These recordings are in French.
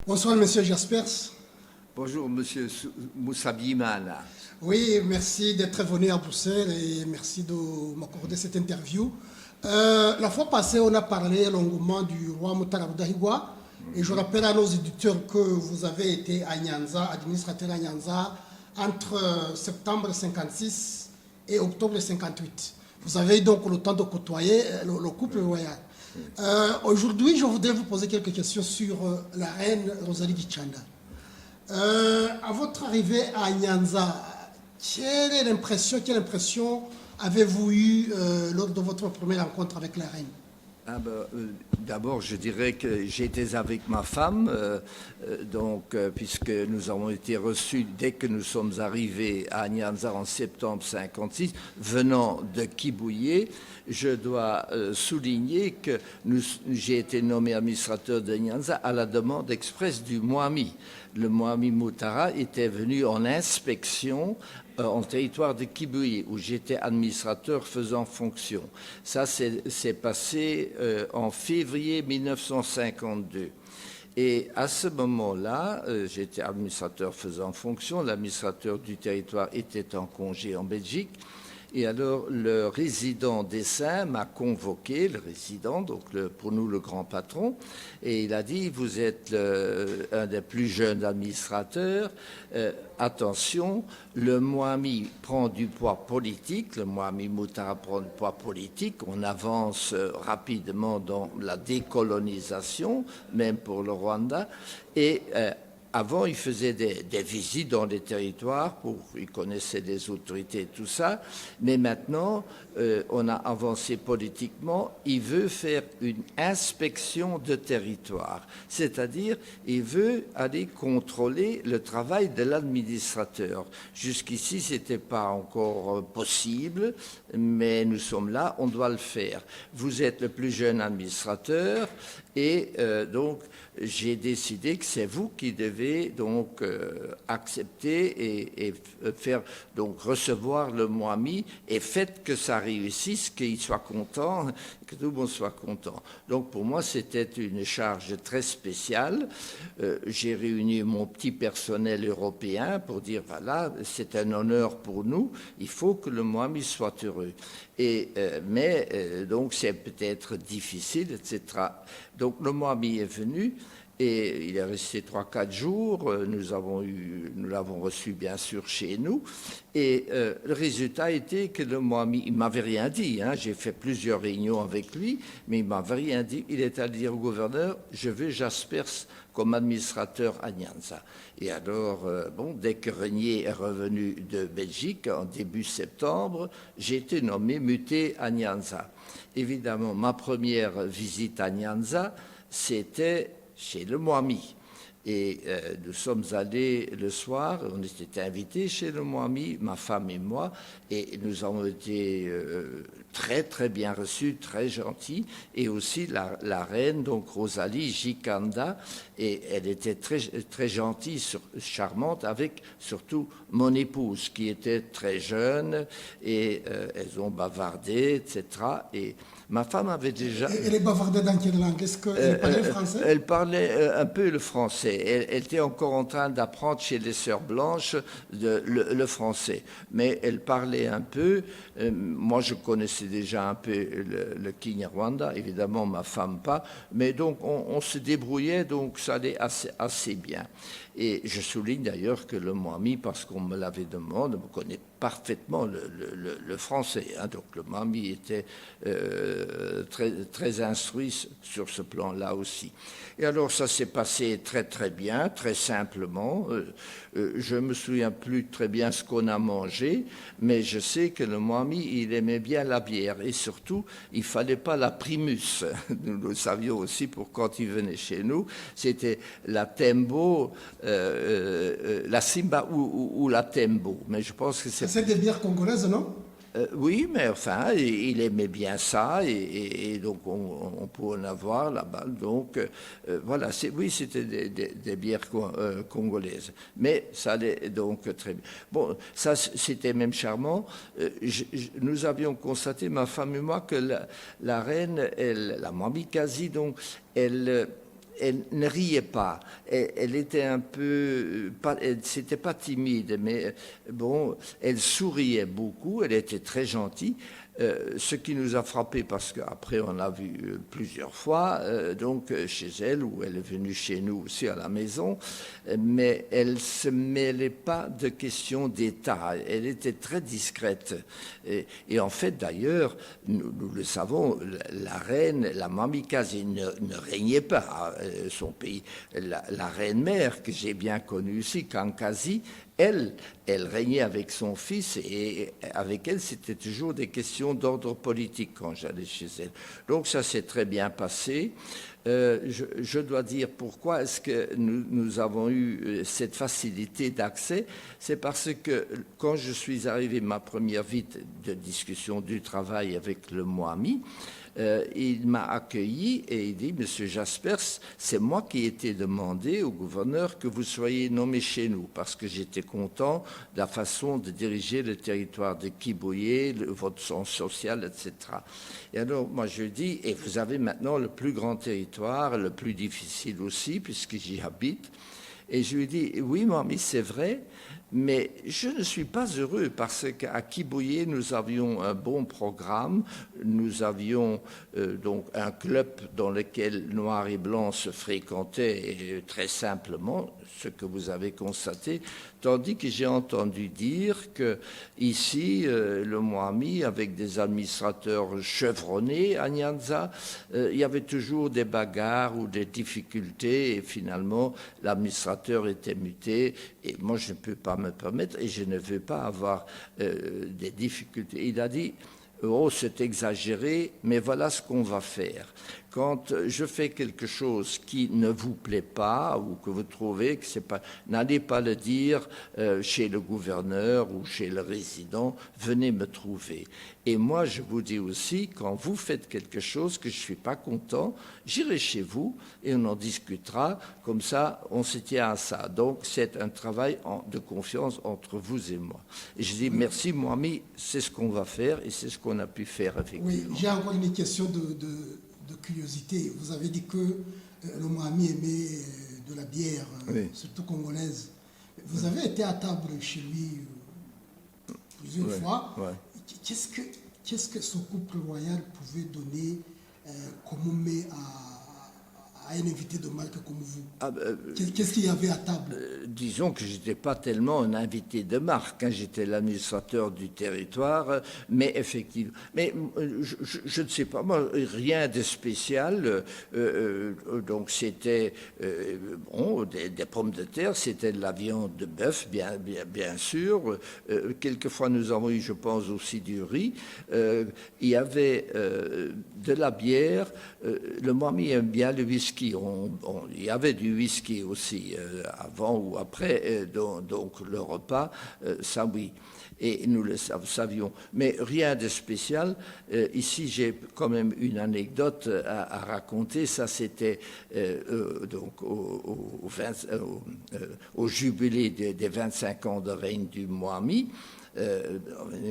Bonsoir, monsieur Jaspers. Bonjour, monsieur Moussa Biimana. Oui, merci d'être venu à Bruxelles et merci de m'accorder cette interview. La fois passée, on a parlé longuement du roi Mutara Rudahigwa. Et je rappelle à nos éditeurs que vous avez été à Nyanza, administrateur à Nyanza, entre septembre 56 et octobre 58. Vous avez donc le temps de côtoyer le couple royal. Aujourd'hui, je voudrais vous poser quelques questions sur la reine Rosalie Gichanda. À votre arrivée à Nyanza, quelle impression avez-vous eue lors de votre première rencontre avec la reine? D'abord, je dirais que j'étais avec ma femme, puisque nous avons été reçus dès que nous sommes arrivés à Nyanza en septembre 56, venant de Kibuye. Je dois souligner que j'ai été nommé administrateur de Nyanza à la demande expresse du Mwami. Le Mwami Mutara était venu en inspection en territoire de Kibuye, où j'étais administrateur faisant fonction. Ça s'est passé en février 1952. Et à ce moment-là, j'étais administrateur faisant fonction, l'administrateur du territoire était en congé en Belgique. Et alors, le résident d'Essin m'a convoqué, le résident, donc pour nous le grand patron, et il a dit, vous êtes un des plus jeunes administrateurs, attention, le Mwami prend du poids politique, le Mwami Mutara prend du poids politique, on avance rapidement dans la décolonisation, même pour le Rwanda, et avant, il faisait des visites dans les territoires, il connaissait les autorités et tout ça, mais maintenant, on a avancé politiquement, il veut faire une inspection de territoire, c'est-à-dire, il veut aller contrôler le travail de l'administrateur. Jusqu'ici, ce n'était pas encore possible, mais nous sommes là, on doit le faire. Vous êtes le plus jeune administrateur, et donc, j'ai décidé que c'est vous qui devez donc accepter et faire donc recevoir le Mwami et faites que ça réussisse, qu'il soit content, que tout le monde soit content. Donc pour moi c'était une charge très spéciale. J'ai réuni mon petit personnel européen pour dire voilà c'est un honneur pour nous, il faut que le Mwami soit heureux. Donc c'est peut-être difficile, etc. Donc le Mwami est venu et il est resté 3-4 jours. Nous l'avons reçu bien sûr chez nous. Et le résultat était que le Mwami, il m'avait rien dit. Hein, j'ai fait plusieurs réunions avec lui, mais il m'avait rien dit. Il est allé dire au gouverneur, je veux Jaspers comme administrateur à Nyanza. Et alors, dès que Régnier est revenu de Belgique en début septembre, j'ai été nommé muté à Nyanza. Évidemment, ma première visite à Nyanza, c'était chez le Mwami. Et nous sommes allés le soir, on était invités chez le Mwami, ma femme et moi, et nous avons été très très bien reçus, très gentils, et aussi la reine, donc Rosalie Gikanda, et elle était très, très gentille, charmante, avec surtout mon épouse, qui était très jeune, et elles ont bavardé, etc., et ma femme avait déjà... Elle est bavardée dans quelle langue? Est-ce qu'elle parlait français? Elle parlait un peu le français. Elle était encore en train d'apprendre chez les Sœurs Blanches le français. Mais elle parlait un peu. Moi, je connaissais déjà un peu le Kinyarwanda, évidemment, ma femme pas. Mais donc, on se débrouillait, donc ça allait assez bien. Et je souligne d'ailleurs que le Mwami, parce qu'on me l'avait demandé, me connaît parfaitement le français. Hein. Donc le Mwami était très, très instruit sur ce plan-là aussi. Et alors ça s'est passé très très bien, très simplement. Je me souviens plus très bien ce qu'on a mangé, mais je sais que le Mwami, il aimait bien la bière. Et surtout, il fallait pas la Primus. Nous le savions aussi pour quand il venait chez nous. C'était la Tembo, la Simba ou la Tembo. Mais je pense que c'est des bières congolaises, non? Oui, mais enfin, il aimait bien ça, et donc on peut en avoir là-bas. Donc voilà, oui, c'était des bières congolaises, mais ça allait donc très bien. Bon, ça c'était même charmant. Nous avions constaté, ma femme et moi, que la reine, la Mwami Kazi, donc, elle elle ne riait pas. Elle était un peu, c'était pas timide, mais bon, elle souriait beaucoup. Elle était très gentille. Ce qui nous a frappé, parce qu'après on l'a vu plusieurs fois, donc chez elle, ou elle est venue chez nous aussi à la maison, mais elle se mêlait pas de questions d'État. Elle était très discrète. Et en fait, d'ailleurs, nous le savons, la reine, la Mamie Kazi ne régnait pas son pays. La reine-mère, que j'ai bien connue aussi, Kankazi, elle régnait avec son fils et avec elle, c'était toujours des questions d'ordre politique quand j'allais chez elle. Donc ça s'est très bien passé. Je dois dire pourquoi est-ce que nous avons eu cette facilité d'accès. C'est parce que quand je suis arrivé, ma première vie de discussion du travail avec le Moami, il m'a accueilli et il dit, Monsieur Jaspers, c'est moi qui ai été demandé au gouverneur que vous soyez nommé chez nous, parce que j'étais content de la façon de diriger le territoire de Kiboye, votre sens social, etc. Et alors, moi, je dis, et vous avez maintenant le plus grand territoire, le plus difficile aussi, puisque j'y habite. Et je lui dis, oui, mamie, c'est vrai, mais je ne suis pas heureux parce qu'à Kiboye, nous avions un bon programme, nous avions donc un club dans lequel Noirs et Blancs se fréquentaient très simplement, ce que vous avez constaté, tandis que j'ai entendu dire que ici, le Moami, avec des administrateurs chevronnés à Nyanza, il y avait toujours des bagarres ou des difficultés et finalement, l'administrateur était muté et moi, je ne peux pas me permettre et je ne veux pas avoir des difficultés. Il a dit, oh, c'est exagéré, mais voilà ce qu'on va faire. Quand je fais quelque chose qui ne vous plaît pas ou que vous trouvez que c'est pas, n'allez pas le dire chez le gouverneur ou chez le résident, venez me trouver. Et moi, je vous dis aussi, quand vous faites quelque chose que je suis pas content, j'irai chez vous et on en discutera. Comme ça, on se tient à ça. Donc, c'est un travail de confiance entre vous et moi. Et je dis merci, Moami, c'est ce qu'on va faire et c'est ce qu'on a pu faire effectivement. Oui, j'ai encore une question de curiosité. Vous avez dit que le Moami aimait de la bière, oui, surtout congolaise. Vous avez été à table chez lui plusieurs fois. Ouais. Qu'est-ce que ce couple royal pouvait donner comme mets à un invité de marque comme vous? Qu'est-ce qu'il y avait à table? Disons que je n'étais pas tellement un invité de marque, hein, j'étais l'administrateur du territoire, mais effectivement, mais je ne sais pas, moi, rien de spécial, donc c'était bon, des pommes de terre, c'était de la viande de bœuf, bien sûr, quelquefois nous avons eu, je pense, aussi du riz, il y avait de la bière, le Moami aime bien le whisky. Il y avait du whisky aussi avant ou après, donc le repas, ça oui. Et nous le savions. Mais rien de spécial. Ici, j'ai quand même une anecdote à raconter. Ça, c'était donc au jubilé des 25 ans de règne du Moami.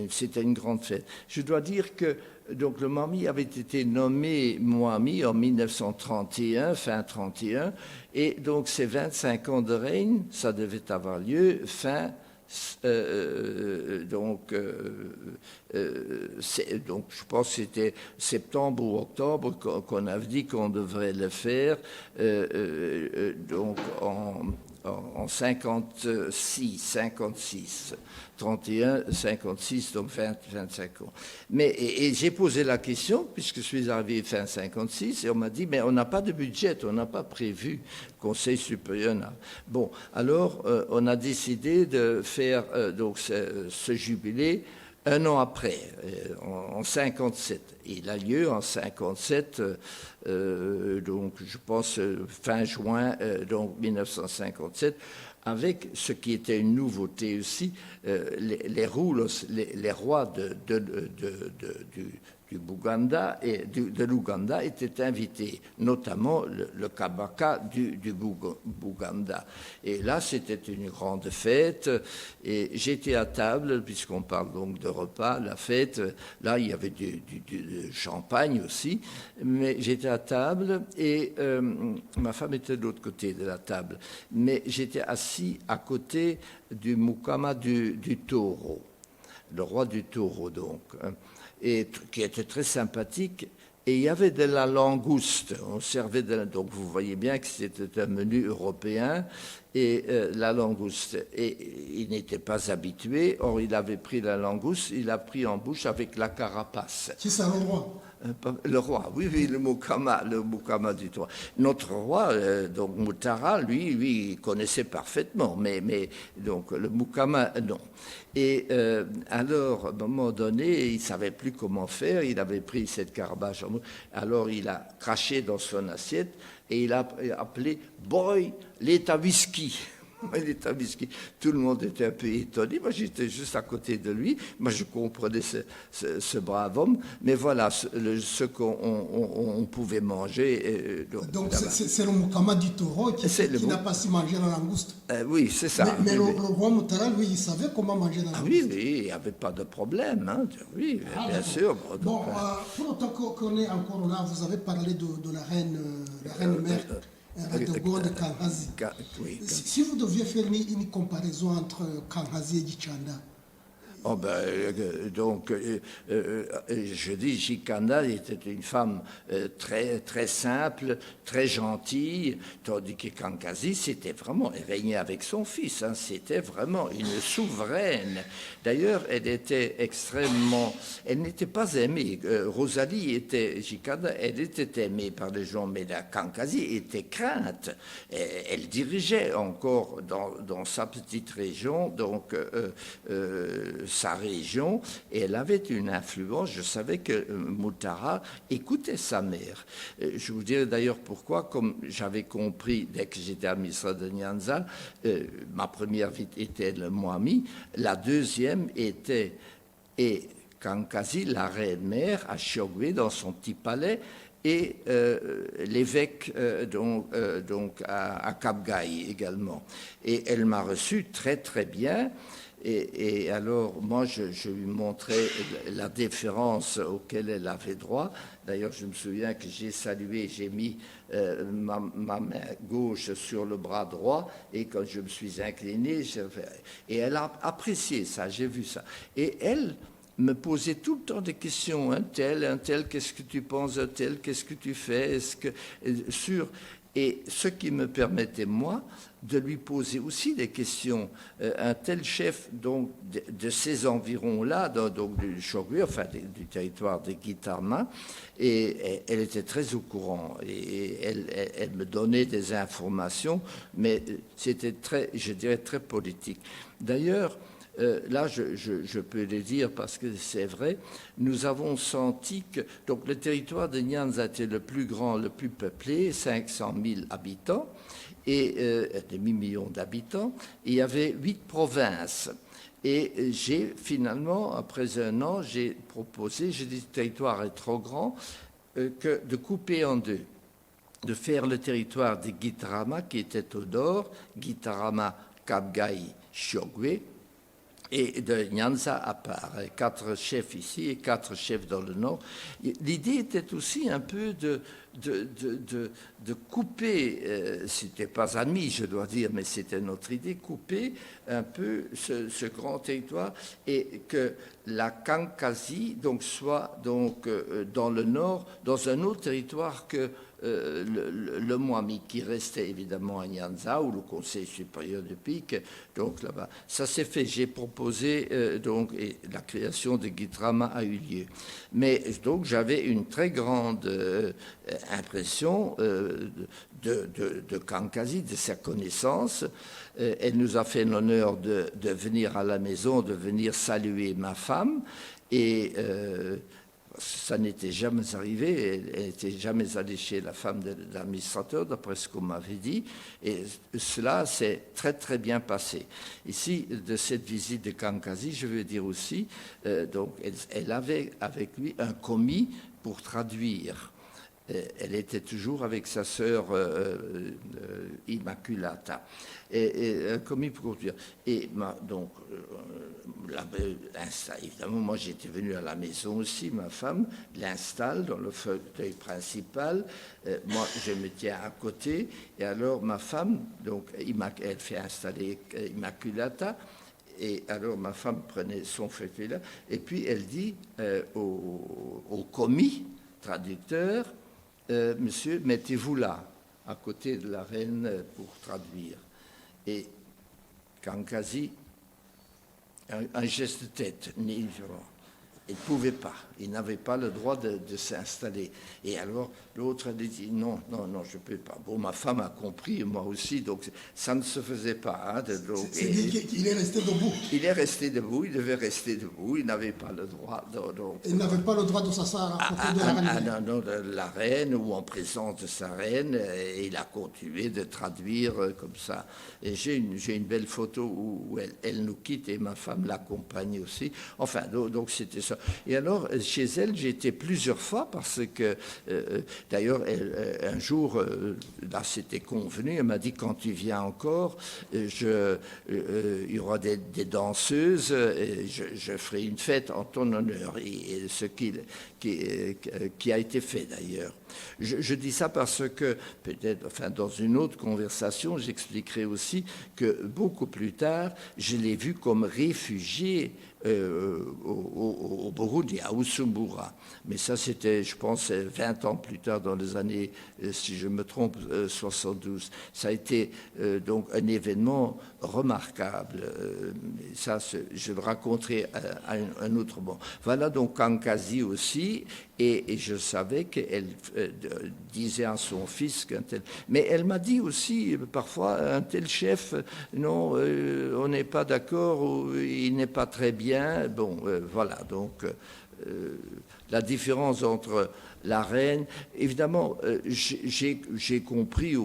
C'était une grande fête. Je dois dire que donc le Moami avait été nommé Moami en 1931, fin 31, et donc ces 25 ans de règne, ça devait avoir lieu fin donc je pense que c'était septembre ou octobre qu'on avait dit qu'on devrait le faire donc en 56, 31, 56, donc 25 ans. Mais et j'ai posé la question, puisque je suis arrivé fin 56, et on m'a dit, mais on n'a pas de budget, on n'a pas prévu, Conseil supérieur. Bon, alors on a décidé de faire donc ce jubilé un an après, en 57. Il a lieu en 57, donc je pense fin juin, donc 1957, avec ce qui était une nouveauté aussi, les rois Bouganda et de l'Ouganda étaient invités, notamment le Kabaka du Bouganda. Et là, c'était une grande fête. Et j'étais à table, puisqu'on parle donc de repas, la fête. Là, il y avait du champagne aussi. Mais j'étais à table et ma femme était de l'autre côté de la table. Mais j'étais assis à côté du Mukama du taureau, le roi du taureau donc, et qui était très sympathique. Et il y avait de la langouste. On servait donc vous voyez bien que c'était un menu européen et la langouste. Et il n'était pas habitué. Or, il avait pris la langouste, il l'a pris en bouche avec la carapace. Qui c'est le roi? Le roi, oui, le Mukama du roi. Notre roi, donc Mutara, lui, il connaissait parfaitement, mais donc le Mukama, non. Et alors, à un moment donné, il ne savait plus comment faire, il avait pris cette carapace, alors il a craché dans son assiette et il a appelé « Boy, l'état whisky ». Tout le monde était un peu étonné. Moi, j'étais juste à côté de lui. Moi, je comprenais ce brave homme. Mais voilà ce qu'on pouvait manger. Donc c'est le Mukama du taureau qui n'a pas su manger la langouste. Oui, c'est ça. Mais le roi Mutara, lui, il savait comment manger la langouste. Oui, il n'y avait pas de problème. Hein. Oui, bien sûr. Bon, pour autant qu'on est encore là, vous avez parlé de la reine mère. De Kankazi. Oui. Si vous deviez faire une comparaison entre Kankazi et Gichanda. Oh ben, je dis, Gikanda était une femme très, très simple, très gentille, tandis que Kankazi, c'était vraiment, elle régnait avec son fils, hein, c'était vraiment une souveraine. D'ailleurs, elle était extrêmement, elle n'était pas aimée. Rosalie était, Gikanda, elle était aimée par les gens, mais la Kankazi était crainte. Elle dirigeait encore dans sa petite région, donc sa région, et elle avait une influence. Je savais que Mutara écoutait sa mère. Je vous dirai d'ailleurs pourquoi, comme j'avais compris dès que j'étais à Misra de Nyanza, ma première vie était le Mwami, la deuxième était Kankazi, la reine-mère, à Chiogwe, dans son petit palais, et l'évêque donc à Kapgai également. Et elle m'a reçu très très bien. Et alors, moi, je lui montrais la déférence auquel elle avait droit. D'ailleurs, je me souviens que j'ai salué, j'ai mis ma main gauche sur le bras droit, et quand je me suis incliné, et elle a apprécié ça, j'ai vu ça. Et elle me posait tout le temps des questions, un tel, qu'est-ce que tu penses, un tel, qu'est-ce que tu fais, et ce qui me permettait, moi, de lui poser aussi des questions. Un tel chef donc, de ces environs-là, donc du Chogwe, enfin du territoire de Gitarama, et elle était très au courant. Et elle me donnait des informations, mais c'était très, je dirais, très politique. D'ailleurs, là, je peux le dire parce que c'est vrai, nous avons senti que donc, le territoire de Nyanza était le plus grand, le plus peuplé, 500 000 habitants, et demi-million d'habitants. Il y avait 8 provinces. Et j'ai finalement, après un an, j'ai proposé, j'ai dit le territoire est trop grand, que de couper en deux, de faire le territoire de Gitarama qui était au nord, Gitarama, Kapgai, Chiogwe, et de Nyanza à part, 4 chefs ici et 4 chefs dans le nord. L'idée était aussi un peu de couper, c'était pas ami, je dois dire, mais c'était notre idée, couper un peu ce grand territoire et que la Kankazi donc, soit donc, dans le nord, dans un autre territoire que le Mwami, qui restait évidemment à Nyanza, ou le Conseil supérieur du Pic, donc là-bas. Ça s'est fait, j'ai proposé, donc, et la création de Gitarama a eu lieu. Mais donc, j'avais une très grande impression de Kankazi, de sa connaissance. Elle nous a fait l'honneur de venir à la maison, de venir saluer ma femme, et ça n'était jamais arrivé, elle n'était jamais allée chez la femme de l'administrateur, d'après ce qu'on m'avait dit, et cela s'est très très bien passé. Ici, de cette visite de Kankasi, je veux dire aussi, donc elle avait avec lui un commis pour traduire. Elle était toujours avec sa sœur Immaculata. Et commis pour dire. Et donc, évidemment, moi j'étais venu à la maison aussi, ma femme l'installe dans le fauteuil principal. Moi, je me tiens à côté. Et alors, ma femme, donc, elle fait installer Immaculata. Et alors, ma femme prenait son fauteuil là. Et puis, elle dit au commis traducteur, monsieur, mettez-vous là, à côté de la reine pour traduire. Et Kankasi, un geste de tête, il ne pouvait pas, il n'avait pas le droit de s'installer. Et alors l'autre a dit non, je ne peux pas. Bon, ma femme a compris, moi aussi, donc ça ne se faisait pas. Hein, c'est dit qu'il est resté debout. Il est resté debout, il devait rester debout, il n'avait pas le droit. Il n'avait pas le droit de s'asseoir à côté de la reine. Non, de la reine ou en présence de sa reine, et il a continué de traduire comme ça. Et j'ai une belle photo où elle nous quitte et ma femme l'accompagne aussi. Enfin, donc c'était ça. Et alors, chez elle, j'ai été plusieurs fois parce que, d'ailleurs, un jour, là, c'était convenu, elle m'a dit, quand tu viens encore, il y aura des danseuses, et je ferai une fête en ton honneur. Et ce qui a été fait, d'ailleurs. Je dis ça parce que, peut-être, enfin, dans une autre conversation, j'expliquerai aussi que beaucoup plus tard, je l'ai vu comme réfugié au Burundi, à Usumbura. Mais ça, c'était, je pense, 20 ans plus tard, dans les années, si je me trompe, 72. Ça a été donc un événement remarquable. Ça, je le raconterai à un autre moment. Voilà donc Kankasi aussi, et je savais qu'elle disait à son fils qu'un tel... Mais elle m'a dit aussi, parfois, un tel chef, non, on n'est pas d'accord, ou il n'est pas très bien. Bon, voilà, donc la différence entre la reine, évidemment, j'ai compris,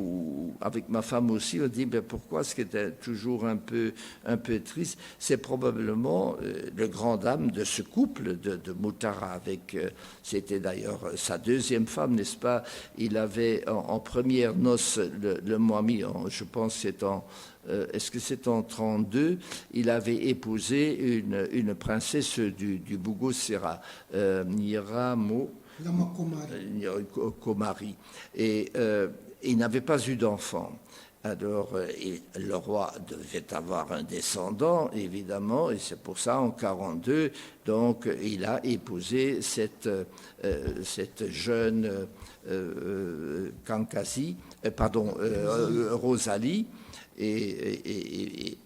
avec ma femme aussi, on dit, mais pourquoi ce qui était toujours un peu triste, c'est probablement le grand dame de ce couple de Mutara, avec, c'était d'ailleurs sa deuxième femme, n'est-ce pas? Il avait en première noce le Mwami, je pense c'est en... est-ce que c'est en 1932, il avait épousé une princesse du Bougosera, Nyiramo Komari. Et il n'avait pas eu d'enfant. Alors, le roi devait avoir un descendant, évidemment, et c'est pour ça, en 1942, donc, il a épousé cette jeune Kankasi, Rosalie, et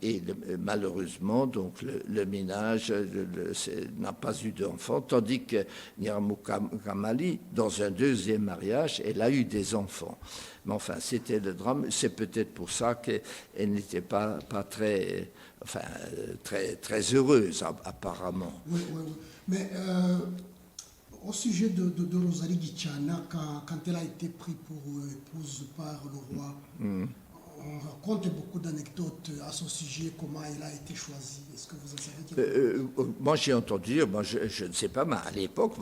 malheureusement, donc, le ménage n'a pas eu d'enfant, tandis que Nyiramukamali, dans un deuxième mariage, elle a eu des enfants. Mais enfin, c'était le drame. C'est peut-être pour ça qu'elle n'était pas très, enfin, très heureuse, apparemment. Oui. Mais au sujet de Rosalie Gichana, quand elle a été prise pour épouse par le roi, on raconte beaucoup d'anecdotes à ce sujet, comment elle a été choisie. Est-ce que vous en savez moi, j'ai entendu dire, moi, je ne sais pas, mais à l'époque,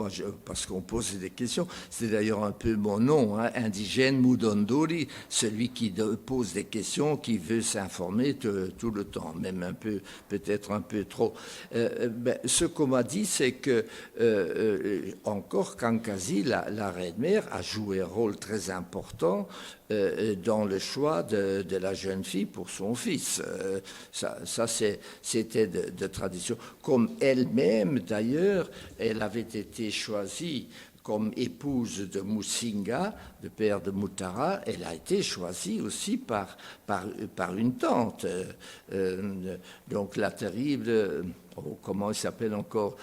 parce qu'on posait des questions, c'est d'ailleurs un peu mon nom, hein, indigène Mudondori, celui qui pose des questions, qui veut s'informer tout le temps, même un peu, peut-être un peu trop. Ce qu'on m'a dit, c'est que encore Kankasi, la reine-mère, a joué un rôle très important dans le choix de la jeune fille pour son fils. Ça c'était de tradition. Comme elle-même, d'ailleurs, elle avait été choisie comme épouse de Musinga, le père de Mutara. Elle a été choisie aussi par une tante. Donc la terrible... comment il s'appelle encore,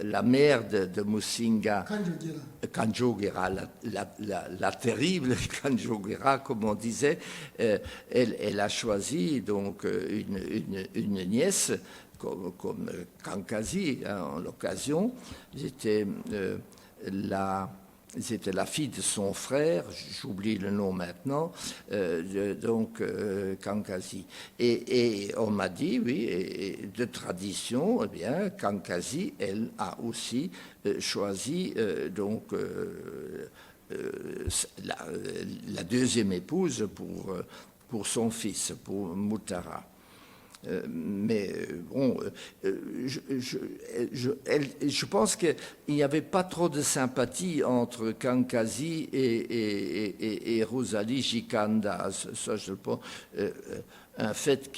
la mère de Musinga, Kanjogera, la terrible Kanjogera, comme on disait, elle a choisi donc une nièce comme Kankasi, hein, en l'occasion. J'étais c'était la fille de son frère, j'oublie le nom maintenant, Kankazi. Et on m'a dit, oui, et de tradition, eh bien, Kankazi, elle a aussi choisi la deuxième épouse pour son fils, pour Mutara. Je pense qu'il n'y avait pas trop de sympathie entre Kankazi et Rosalie Gikanda. Ça, je pense, un fait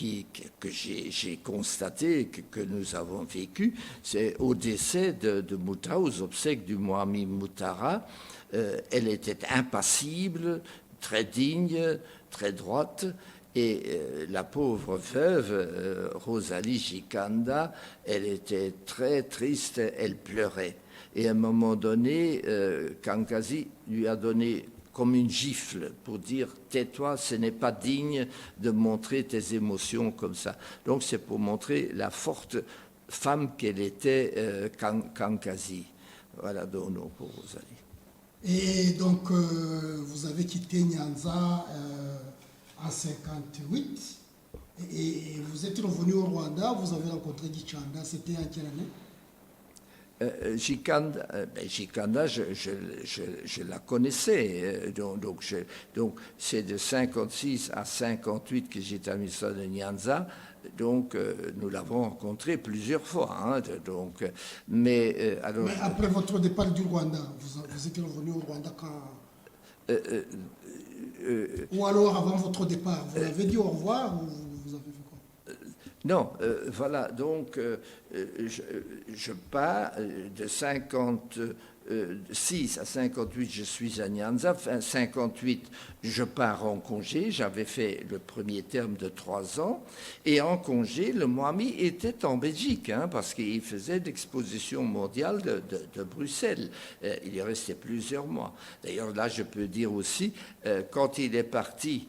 que j'ai constaté, que nous avons vécu, c'est au décès de Mutara, aux obsèques du Mwami Mutara, elle était impassible, très digne, très droite. Et la pauvre veuve, Rosalie Gikanda, elle était très triste, elle pleurait. Et à un moment donné, Kankazi lui a donné comme une gifle pour dire « tais-toi, ce n'est pas digne de montrer tes émotions comme ça ». Donc c'est pour montrer la forte femme qu'elle était, Kankazi. Voilà, donc pour Rosalie. Et donc, vous avez quitté Nyanza en 58 et vous êtes revenu au Rwanda, vous avez rencontré Gicanda, c'était en quelle année? Gikanda, je la connaissais, donc c'est de 56 à 58 que j'étais ministre de Nyanza, donc nous l'avons rencontré plusieurs fois. Hein, mais après votre départ du Rwanda, vous êtes revenu au Rwanda quand? Ou alors avant votre départ, vous l'avez dit au revoir ou vous avez fait quoi? Non, voilà, donc je pars de 56 à 58, je suis à Nyanza. Fin 58, je pars en congé. J'avais fait le premier terme de 3 ans. Et en congé, le Mwami était en Belgique, hein, parce qu'il faisait l'exposition mondiale de Bruxelles. Il y restait plusieurs mois. D'ailleurs, là, je peux dire aussi, quand il est parti,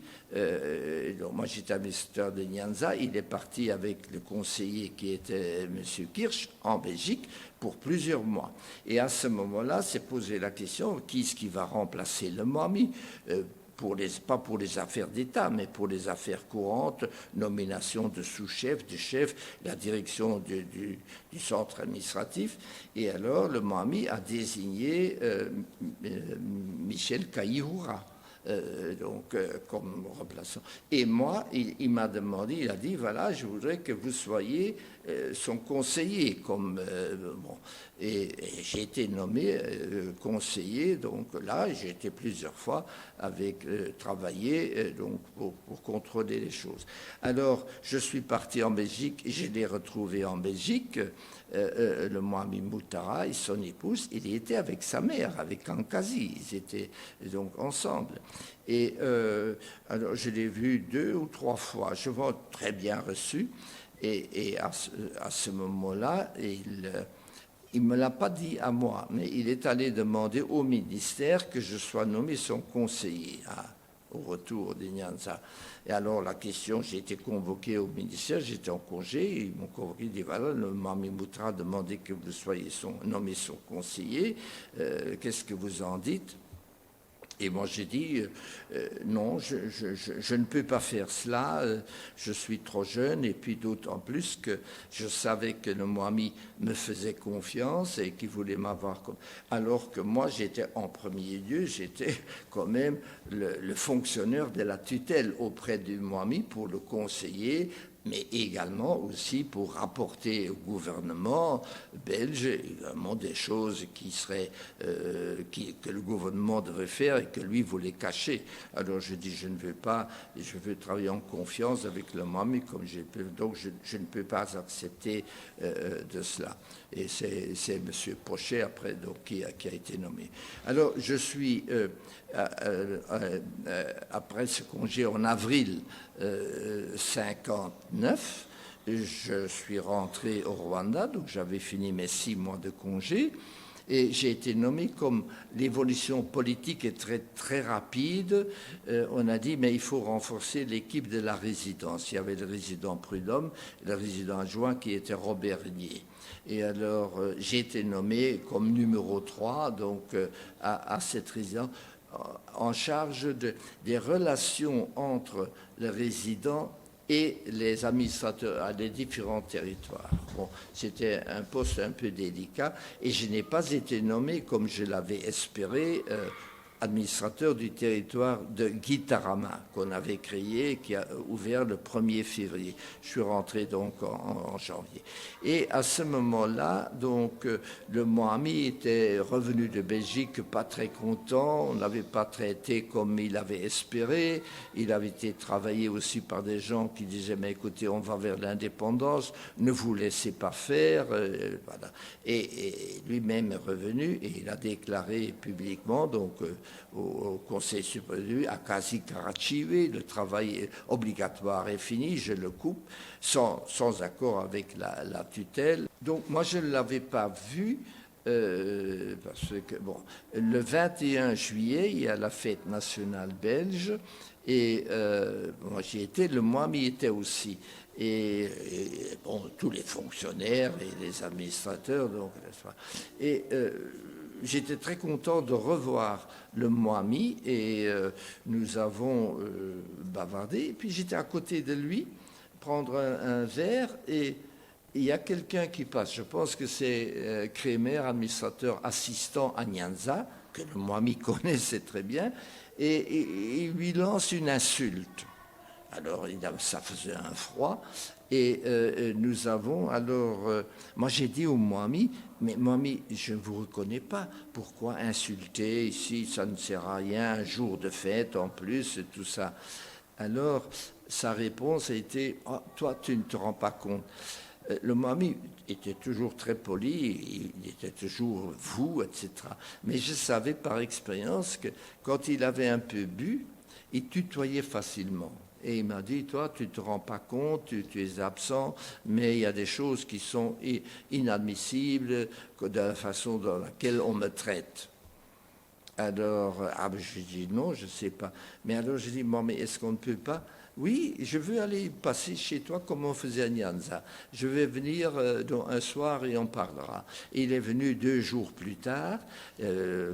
donc moi j'étais administrateur de Nyanza, il est parti avec le conseiller qui était M. Kirsch en Belgique pour plusieurs mois. Et à ce moment-là, s'est posé la question, qui est-ce qui va remplacer le Mwami, pas pour les affaires d'État, mais pour les affaires courantes, nomination de sous-chef, de chef, la direction du centre administratif. Et alors le Mwami a désigné Michel Kayihoura. Comme remplaçant. Et moi, il m'a demandé, il a dit, voilà, je voudrais que vous soyez son conseiller. Et j'ai été nommé conseiller, donc là, j'ai été plusieurs fois travailler pour contrôler les choses. Alors, je suis parti en Belgique, et je l'ai retrouvé en Belgique, le Mwami Mutara et son épouse, il était avec sa mère, avec Kankazi, ils étaient donc ensemble. Et alors je l'ai vu 2 ou 3 fois, je l'ai très bien reçu, et à ce moment-là, il ne me l'a pas dit à moi, mais il est allé demander au ministère que je sois nommé son conseiller au retour de Nyanza. Et alors la question, j'ai été convoqué au ministère, j'étais en congé, ils m'ont convoqué, ils disent voilà, le Mwami Mutara a demandé que vous soyez nommé son conseiller, qu'est-ce que vous en dites? Et moi j'ai dit non, je ne peux pas faire cela, je suis trop jeune, et puis d'autant plus que je savais que le Mwami me faisait confiance et qu'il voulait m'avoir comme... Alors que moi j'étais en premier lieu, j'étais quand même le fonctionnaire de la tutelle auprès du Mwami pour le conseiller, mais également aussi pour rapporter au gouvernement belge également des choses que le gouvernement devrait faire et que lui voulait cacher. Alors je dis, je ne veux pas, je veux travailler en confiance avec le Mwami comme donc je ne peux pas accepter de cela. Et c'est M. Pochet après donc, qui a été nommé. Alors je suis, après ce congé en avril 59, je suis rentré au Rwanda, donc j'avais fini mes 6 mois de congé, Et j'ai été nommé, comme l'évolution politique est très, très rapide, on a dit, mais il faut renforcer l'équipe de la résidence. Il y avait le résident Prud'homme, le résident adjoint qui était Robert Régnier. Et alors, j'ai été nommé comme numéro 3, donc à cette résidence, en charge des relations entre les résidents et les administrateurs à des différents territoires. Bon, c'était un poste un peu délicat et je n'ai pas été nommé, comme je l'avais espéré, administrateur du territoire de Gitarama qu'on avait créé et qui a ouvert le 1er février. Je suis rentré donc en janvier. Et à ce moment-là, donc, le Moami était revenu de Belgique pas très content, on ne l'avait pas traité comme il avait espéré, il avait été travaillé aussi par des gens qui disaient, mais écoutez, on va vers l'indépendance, ne vous laissez pas faire, voilà. Et lui-même est revenu et il a déclaré publiquement, donc, au Conseil supérieur, à Kasi Karachiwe, le travail obligatoire est fini, je le coupe, sans accord avec la tutelle. Donc moi je ne l'avais pas vu, parce que, bon, le 21 juillet, il y a la fête nationale belge, et moi j'y étais, le Moami était aussi. Et bon, tous les fonctionnaires et les administrateurs, donc, et j'étais très content de revoir le Moami et nous avons bavardé. Et puis j'étais à côté de lui, prendre un verre et il y a quelqu'un qui passe. Je pense que c'est Kremer, administrateur assistant à Nyanza, que le Moami connaissait très bien, et il lui lance une insulte. Alors, ça faisait un froid. Et nous avons, alors, moi j'ai dit au Moami, mais Moami, je ne vous reconnais pas. Pourquoi insulter ici? Ça ne sert à rien, un jour de fête en plus, et tout ça. Alors, sa réponse a été, oh, toi, tu ne te rends pas compte. Le Moami était toujours très poli, il était toujours vous, etc. Mais je savais par expérience que quand il avait un peu bu, il tutoyait facilement. Et il m'a dit, toi, tu ne te rends pas compte, tu es absent, mais il y a des choses qui sont inadmissibles de la façon dans laquelle on me traite. Alors, je dis non, je ne sais pas. Mais alors, je dis, bon, mais est-ce qu'on ne peut pas? Oui, je veux aller passer chez toi comme on faisait à Nyanza. Je vais venir un soir et on parlera. Et il est venu 2 jours plus tard,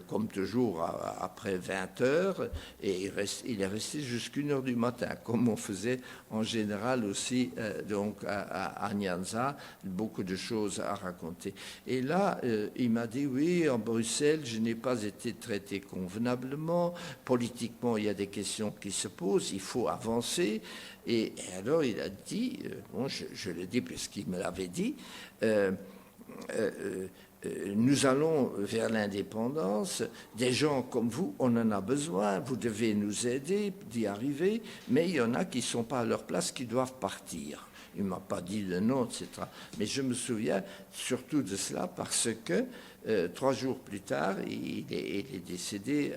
comme toujours après 20 heures, et il est resté jusqu'à 1 heure du matin, comme on faisait en général aussi donc à Nyanza, beaucoup de choses à raconter. Et là, il m'a dit, oui, en Bruxelles, je n'ai pas été traité convenablement. Politiquement, il y a des questions qui se posent, il faut avancer. Et alors il a dit, bon, je le dis puisqu'il me l'avait dit, nous allons vers l'indépendance, des gens comme vous, on en a besoin, vous devez nous aider d'y arriver, mais il y en a qui ne sont pas à leur place, qui doivent partir. Il ne m'a pas dit le nom, etc. Mais je me souviens surtout de cela parce que 3 jours plus tard, il est décédé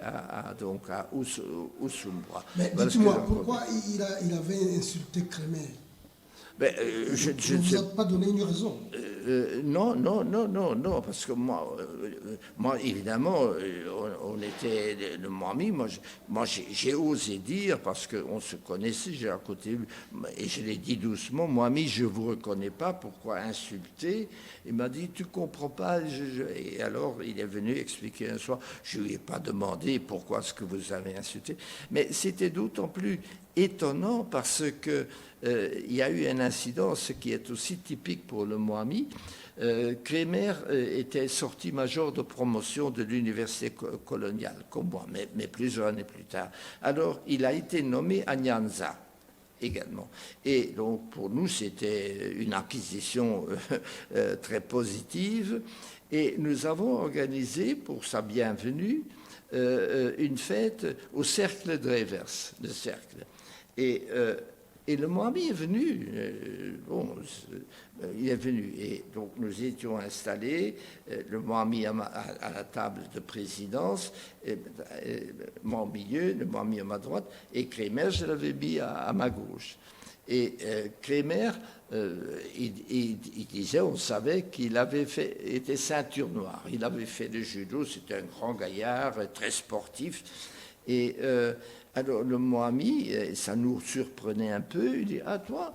donc à Oussoumbra. Mais dites-moi, pourquoi il avait insulté Kremer? Je ne vous ai pas donné une raison. Non, parce que moi évidemment, on était le Moami, moi j'ai osé dire, parce qu'on se connaissait, j'ai à côté de lui, et je l'ai dit doucement, Moami, je ne vous reconnais pas, pourquoi insulter? Il m'a dit, tu ne comprends pas, et alors il est venu expliquer un soir, je ne lui ai pas demandé pourquoi est-ce que vous avez insulté, mais c'était d'autant plus étonnant parce que il y a eu un incident, ce qui est aussi typique pour le Moami. Kremer était sorti-major de promotion de l'université coloniale, comme moi, mais plusieurs années plus tard. Alors, il a été nommé à Nyanza également. Et donc, pour nous, c'était une acquisition très positive. Et nous avons organisé, pour sa bienvenue, une fête au cercle de Revers, le cercle. Et le Moami est venu, il est venu, et donc nous étions installés, le Moami à la table de présidence, moi au milieu, le Moami à ma droite, et Kremer, je l'avais mis à ma gauche. Et Kremer, il disait, on savait qu'il avait été ceinture noire. Il avait fait le judo, c'était un grand gaillard, très sportif. Et alors le Moami, ça nous surprenait un peu, il dit, ah toi,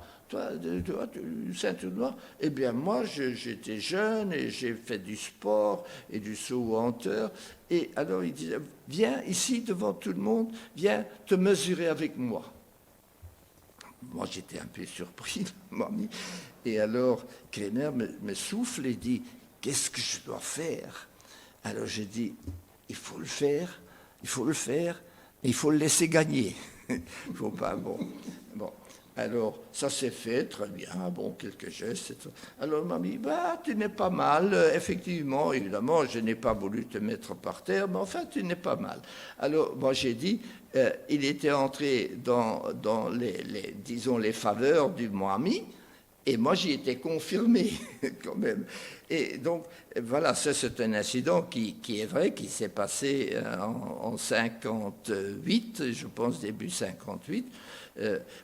ceinture noire, eh bien moi j'étais jeune et j'ai fait du sport et du saut en hauteur. Et alors il disait, viens ici devant tout le monde, viens te mesurer avec moi. Moi, j'étais un peu surpris, Moami. Et alors, Kremer me souffle et dit, qu'est-ce que je dois faire? Alors, j'ai dit, il faut le faire, et il faut le laisser gagner. Il ne faut pas, bon. Alors, ça s'est fait, très bien, bon, quelques gestes. Alors, il m'a dit, bah, tu n'es pas mal, effectivement, évidemment, je n'ai pas voulu te mettre par terre, mais enfin, tu n'es pas mal. Alors, moi, j'ai dit, il était entré dans disons, les faveurs du Moami, et moi, j'y étais confirmé, quand même. Et donc, voilà, ça, c'est un incident qui est vrai, qui s'est passé en 58, je pense, début 58.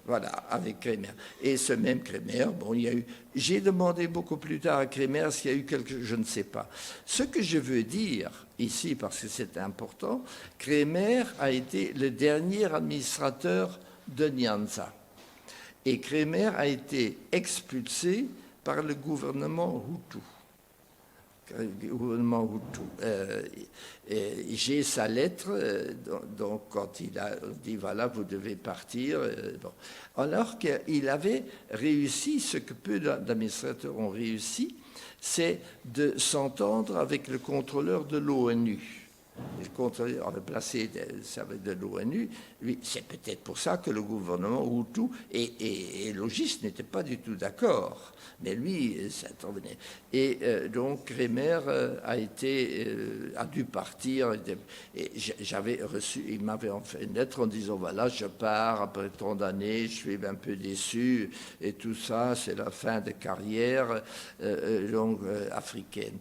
Voilà, avec Kremer. Et ce même Kremer, bon, il y a eu. J'ai demandé beaucoup plus tard à Kremer s'il y a eu quelque. Je ne sais pas. Ce que je veux dire ici, parce que c'est important, Kremer a été le dernier administrateur de Nyanza. Et Kremer a été expulsé par le gouvernement Hutu. J'ai sa lettre, donc quand il a dit voilà, vous devez partir. Bon. Alors qu'il avait réussi, ce que peu d'administrateurs ont réussi, c'est de s'entendre avec le contrôleur de l'ONU. Le contrôleur avait placé de l'ONU. C'est peut-être pour ça que le gouvernement Hutu et Logis n'étaient pas du tout d'accord. Mais lui, ça intervenait. Et donc, Kremer a dû partir. Et j'avais reçu, il m'avait fait une lettre en disant voilà, je pars après tant d'années, je suis un peu déçu et tout ça, c'est la fin de carrière africaine.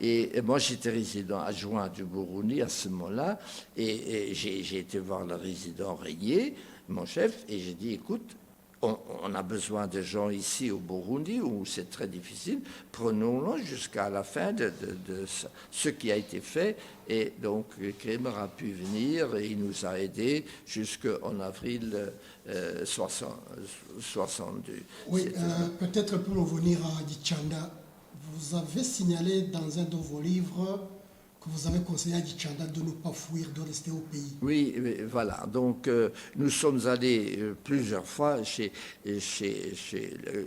Et moi, j'étais résident adjoint du Burundi à ce moment-là, et j'ai été voir le résident Régnier, mon chef, et j'ai dit écoute, on a besoin de gens ici au Burundi où c'est très difficile, prenons-le jusqu'à la fin de ce qui a été fait. Et donc Kremer a pu venir et il nous a aidés jusqu'en avril 62. Oui, peut-être pour revenir à Djichanda, vous avez signalé dans un de vos livres que vous avez conseillé à Djichanda de ne pas fuir, de rester au pays. Oui, voilà. Donc, nous sommes allés plusieurs fois chez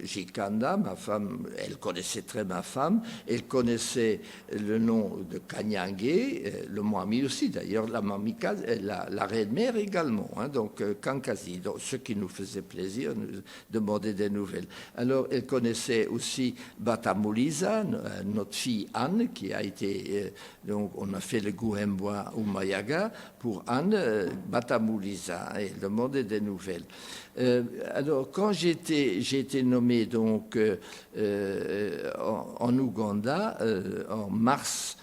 Jikanda. Ma femme, elle connaissait très ma femme. Elle connaissait le nom de Kanyangé, le Moami aussi, d'ailleurs, la reine-mère également. Hein, donc, Kankasi, donc, ce qui nous faisait plaisir, nous demander des nouvelles. Alors, elle connaissait aussi Batamouliza, notre fille Anne, qui a été... donc, on a fait le Guhemboa Umayaga pour Anne Batamouliza et demander des nouvelles. Alors, quand j'ai été nommé donc en Ouganda en mars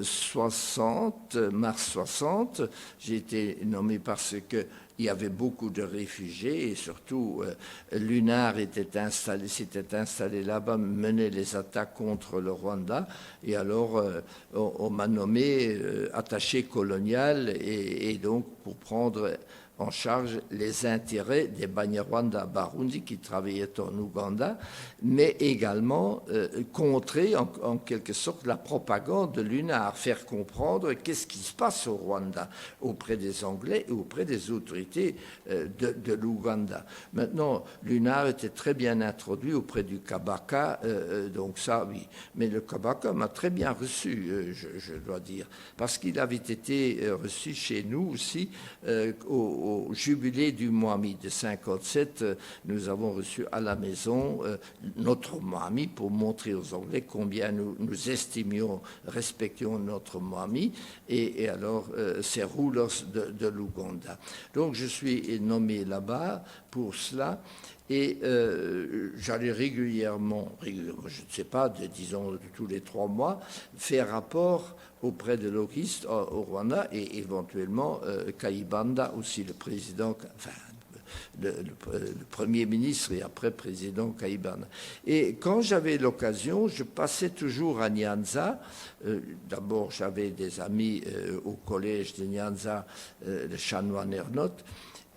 60, j'ai été nommé parce que il y avait beaucoup de réfugiés et surtout l'UNAR s'était installé là-bas, menait les attaques contre le Rwanda. Et alors, on m'a nommé attaché colonial et donc pour prendre en charge les intérêts des Banyarwanda Barundi qui travaillaient en Ouganda, mais également contrer en quelque sorte la propagande de l'UNAR, faire comprendre qu'est-ce qui se passe au Rwanda auprès des Anglais et auprès des autorités de l'Ouganda. Maintenant, l'UNAR était très bien introduit auprès du Kabaka, donc ça, oui. Mais le Kabaka m'a très bien reçu, je dois dire, parce qu'il avait été reçu chez nous aussi au jubilé du Moami de 57, nous avons reçu à la maison notre Moami pour montrer aux Anglais combien nous estimions, respections notre Moami et alors ces rulers de l'Ouganda. Donc je suis nommé là-bas pour cela. Et j'allais régulièrement, je ne sais pas, disons tous les 3 mois, faire rapport auprès de l'OCIST au Rwanda et éventuellement Kayibanda aussi, le président, enfin le Premier ministre et après président Kayibanda. Et quand j'avais l'occasion, je passais toujours à Nyanza. D'abord, j'avais des amis au collège de Nyanza, le chanoine Ernotte,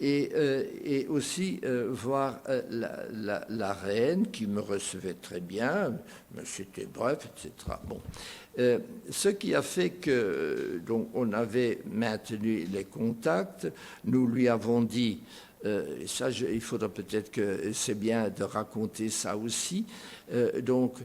et aussi voir la reine qui me recevait très bien, mais c'était bref, etc. Bon. Ce qui a fait que donc, on avait maintenu les contacts, nous lui avons dit, ça il faudra peut-être que c'est bien de raconter ça aussi, donc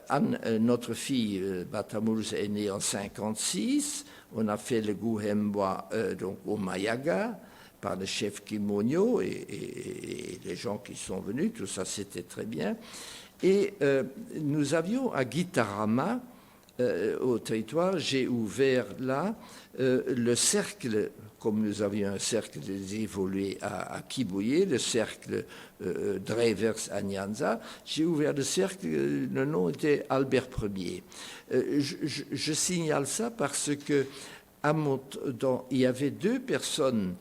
Anne, notre fille Batamouls est née en 56, on a fait le Guhemboa donc au Mayaga, par le chef Kimonyo et les gens qui sont venus, tout ça c'était très bien. Et nous avions à Gitarama, au territoire, j'ai ouvert là le cercle, comme nous avions un cercle évolué à Kibuye, le cercle Drevers à Nyanza, j'ai ouvert le cercle, le nom était Albert Ier. Je signale ça parce que il y avait deux personnes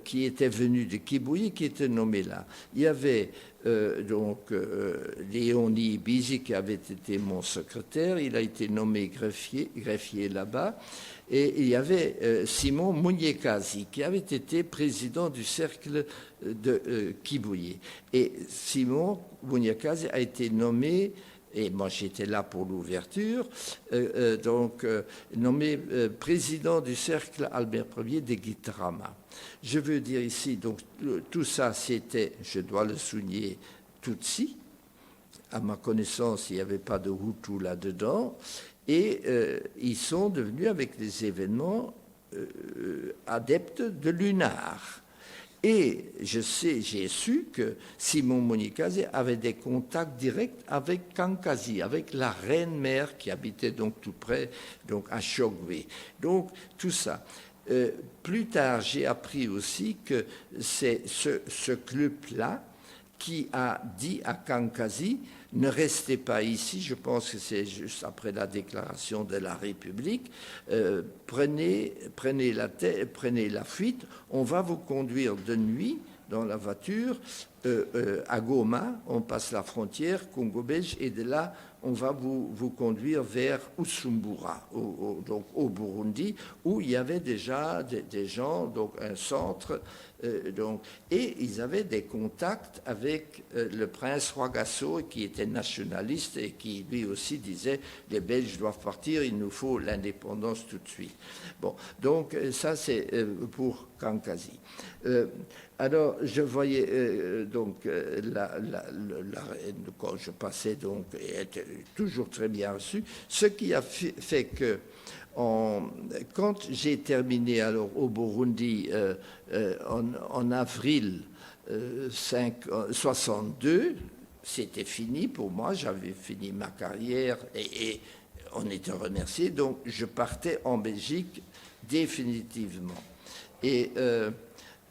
qui étaient venus de Kibuye, qui étaient nommés là. Il y avait Léonie Bizi qui avait été mon secrétaire, il a été nommé greffier là-bas, et il y avait Simon Munyekazi qui avait été président du cercle de Kibuye. Et Simon Munyekazi a été nommé, et moi j'étais là pour l'ouverture, nommé président du cercle Albert Ier de Gitarama. Je veux dire ici, donc tout ça c'était, je dois le souligner, Tutsi. À ma connaissance, il n'y avait pas de Hutu là-dedans. Et ils sont devenus, avec les événements, adeptes de l'UNAR. Et j'ai su que Simon Munyekazi avait des contacts directs avec Kankazi, avec la reine-mère qui habitait donc tout près, donc à Chogwe. Donc tout ça. Plus tard, j'ai appris aussi que c'est ce club-là qui a dit à Kankazi, ne restez pas ici, je pense que c'est juste après la déclaration de la République, prenez la fuite, on va vous conduire de nuit dans la voiture à Goma, on passe la frontière Congo-Belge, et de là, on va vous conduire vers Usumbura, donc au Burundi, où il y avait déjà des gens, donc un centre, et ils avaient des contacts avec le prince Rwagaso, qui était nationaliste et qui lui aussi disait les Belges doivent partir, il nous faut l'indépendance tout de suite. Bon, donc ça c'est pour Kankazi. Alors je voyais quand je passais, donc, elle était toujours très bien reçue, ce qui a fait que quand j'ai terminé alors au Burundi en avril 62, c'était fini pour moi, j'avais fini ma carrière et on était remerciés, donc je partais en Belgique définitivement. Et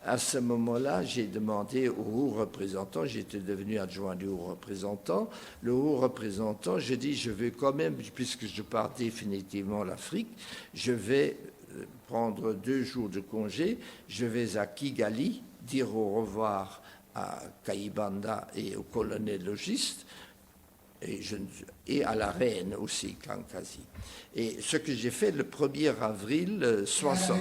à ce moment-là, j'ai demandé au haut représentant, j'étais devenu adjoint du haut représentant, le haut représentant, j'ai dit, je vais quand même, puisque je pars définitivement l'Afrique, je vais prendre 2 jours de congé, je vais à Kigali dire au revoir à Kayibanda et au colonel logiste, et à la reine aussi, Kankazi. Et ce que j'ai fait le 1er avril 60.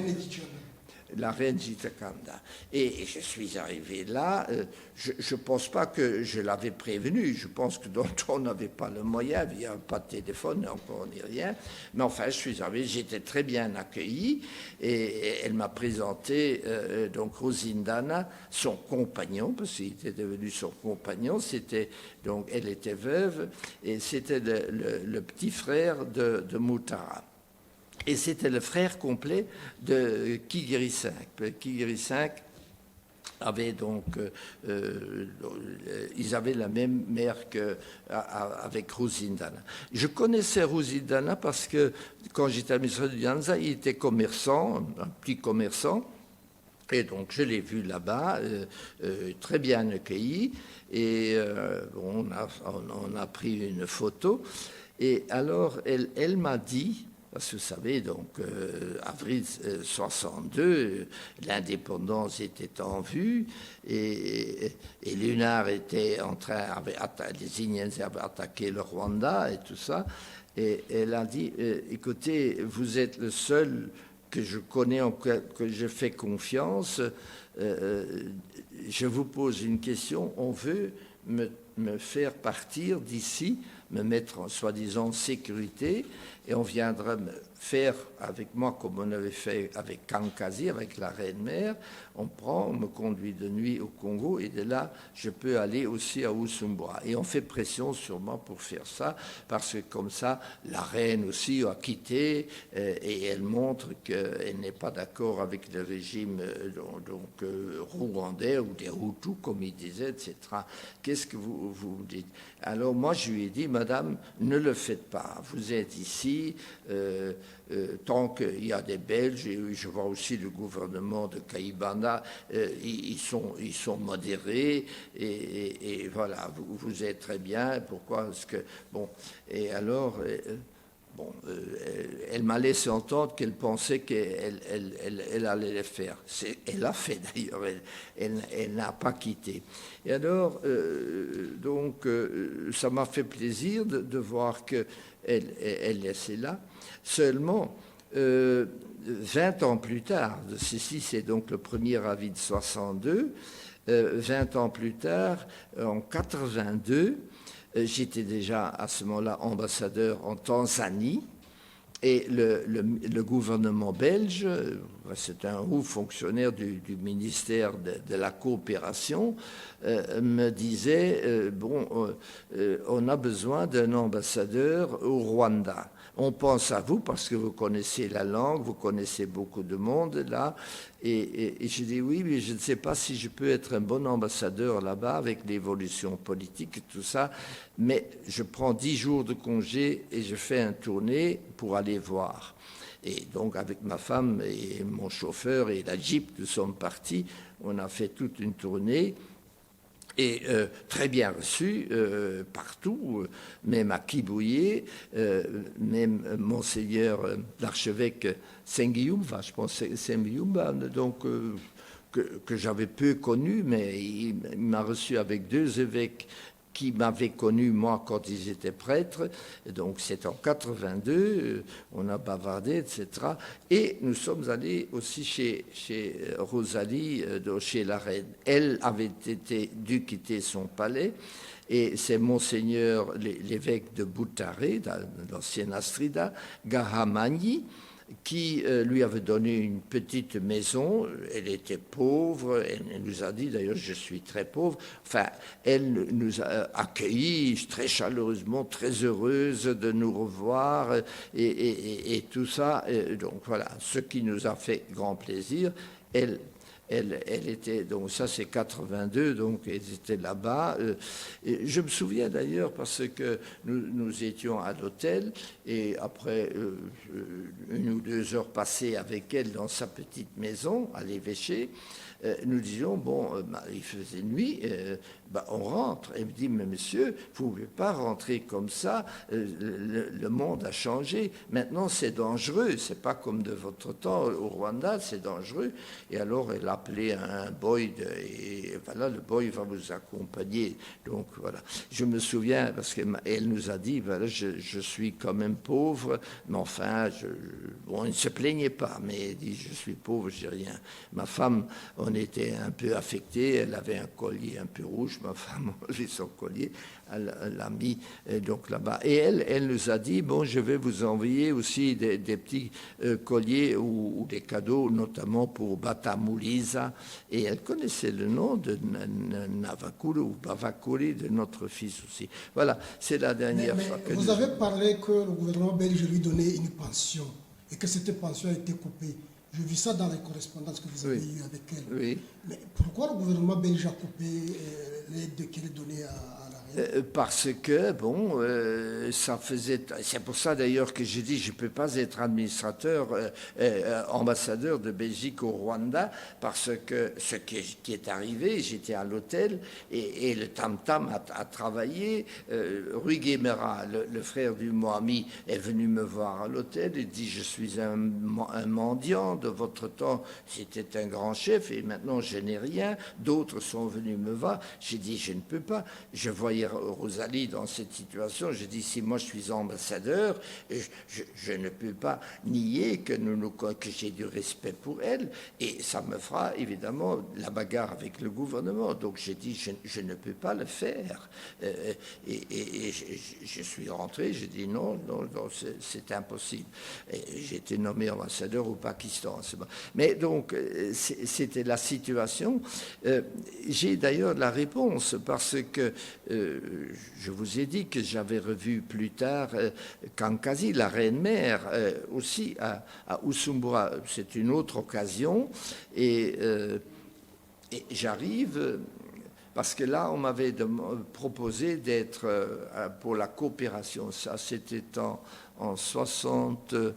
La reine Jitakanda. Et je suis arrivé là, je ne pense pas que je l'avais prévenu, je pense que on n'avait pas le moyen, il n'y a pas de téléphone, encore ni rien, mais enfin je suis arrivé, j'étais très bien accueilli, et elle m'a présenté donc Rosindana, son compagnon, parce qu'il était devenu son compagnon, donc elle était veuve, et c'était le petit frère de Mutara. Et c'était le frère complet de Kigeri V. Kigeri V avait donc, ils avaient la même mère avec Rosindana. Je connaissais Rosindana parce que quand j'étais administrateur de Nyanza, il était commerçant, un petit commerçant. Et donc je l'ai vu là-bas, très bien accueilli, et on a pris une photo. Et alors elle m'a dit, Parce que vous savez, donc, avril 62, l'indépendance était en vue et Lunard était en train, les Indiens avaient attaqué le Rwanda et tout ça. Et elle a dit, écoutez, vous êtes le seul que je connais, que je fais confiance. Je vous pose une question. On veut me faire partir d'ici, me mettre en soi-disant en sécurité, et on viendra me faire avec moi comme on avait fait avec Kankazi, avec la reine-mère. On me conduit de nuit au Congo, et de là, je peux aller aussi à Usumbura. Et on fait pression sur moi pour faire ça, parce que comme ça, la reine aussi a quitté, et elle montre qu'elle n'est pas d'accord avec le régime rwandais, ou des Hutus, comme il disait, etc. Qu'est-ce que vous dites? Alors moi, je lui ai dit, madame, ne le faites pas. Vous êtes ici, tant qu'il y a des Belges, et je vois aussi le gouvernement de Kayibanda, ils sont modérés, et voilà, vous êtes très bien. Pourquoi est-ce que... Bon, et alors... elle m'a laissé entendre qu'elle pensait qu'elle allait le faire. Elle l'a fait d'ailleurs, elle n'a pas quitté. Et alors, ça m'a fait plaisir de voir qu'elle laissait là. Seulement, 20 ans plus tard, ceci c'est donc le premier avis de 62, 20 ans plus tard, en 82, j'étais déjà à ce moment-là ambassadeur en Tanzanie, et le gouvernement belge, c'est un haut fonctionnaire du ministère de la coopération, me disait, on a besoin d'un ambassadeur au Rwanda. On pense à vous parce que vous connaissez la langue, vous connaissez beaucoup de monde là. Et je dis oui, mais je ne sais pas si je peux être un bon ambassadeur là-bas avec l'évolution politique et tout ça. Mais je prends 10 jours de congé et je fais un tournée pour aller voir. Et donc avec ma femme et mon chauffeur et la Jeep, nous sommes partis. On a fait toute une tournée. Et très bien reçu partout, même à Kibouye, même Monseigneur l'archevêque Sengiyumba, je pense Sengiyumba, donc que j'avais peu connu, mais il m'a reçu avec 2 évêques qui m'avaient connu, moi, quand ils étaient prêtres. Et donc, c'est en 82, on a bavardé, etc. Et nous sommes allés aussi chez Rosalie, chez la reine. Elle avait dû quitter son palais. Et c'est Monseigneur, l'évêque de Boutaré, l'ancienne Astrida, Gahamani, qui lui avait donné une petite maison. Elle était pauvre, elle nous a dit, d'ailleurs je suis très pauvre, enfin elle nous a accueillis très chaleureusement, très heureuse de nous revoir et tout ça. Et donc voilà, ce qui nous a fait grand plaisir. Elle était, donc ça c'est 82, donc elles étaient là-bas. Je me souviens d'ailleurs parce que nous étions à l'hôtel et après 1 ou 2 heures passées avec elle dans sa petite maison à l'évêché, nous disions, il faisait nuit, on rentre. Elle me dit, mais monsieur, vous ne pouvez pas rentrer comme ça, le monde a changé. Maintenant, c'est dangereux, c'est pas comme de votre temps au Rwanda, c'est dangereux. Et alors, elle appelait un boy, et voilà, le boy va vous accompagner. Donc, voilà. Je me souviens, parce qu'elle nous a dit, voilà, je suis quand même pauvre, mais enfin, elle ne se plaignait pas, mais elle dit, je suis pauvre, j'ai rien. Ma femme, on était un peu affectés, elle avait un collier un peu rouge, ma femme a enlevé son collier, elle l'a mis donc là-bas. Et elle nous a dit, je vais vous envoyer aussi des petits colliers ou des cadeaux, notamment pour Batamuliza. Et elle connaissait le nom de Navakuru ou Bavakuri, de notre fils aussi. Voilà, c'est la dernière fois que vous avez parlé que le gouvernement belge lui donnait une pension et que cette pension a été coupée. Je vis ça dans les correspondances que vous avez eues avec elle. Oui. Mais pourquoi le gouvernement belge a coupé l'aide qu'elle donnait à la Parce que, bon, ça faisait... C'est pour ça d'ailleurs que j'ai dit je ne peux pas être ambassadeur de Belgique au Rwanda, parce que ce qui est arrivé, j'étais à l'hôtel et le tam-tam a travaillé. Rui Guémera, le frère du Moami, est venu me voir à l'hôtel et dit je suis un mendiant de votre temps, c'était un grand chef et maintenant je n'ai rien. D'autres sont venus me voir. J'ai dit je ne peux pas. Je voyais Rosalie dans cette situation, je dis si moi je suis ambassadeur, je ne peux pas nier que j'ai du respect pour elle et ça me fera évidemment la bagarre avec le gouvernement. Donc j'ai dit je ne peux pas le faire et je suis rentré, j'ai dit non, c'est impossible. J'ai été nommé ambassadeur au Pakistan. Mais donc c'était la situation. J'ai d'ailleurs la réponse parce que je vous ai dit que j'avais revu plus tard Kankazi, la reine-mère, aussi à Usumbura. C'est une autre occasion. Et j'arrive, parce que là, on m'avait proposé d'être pour la coopération. Ça, c'était en 70,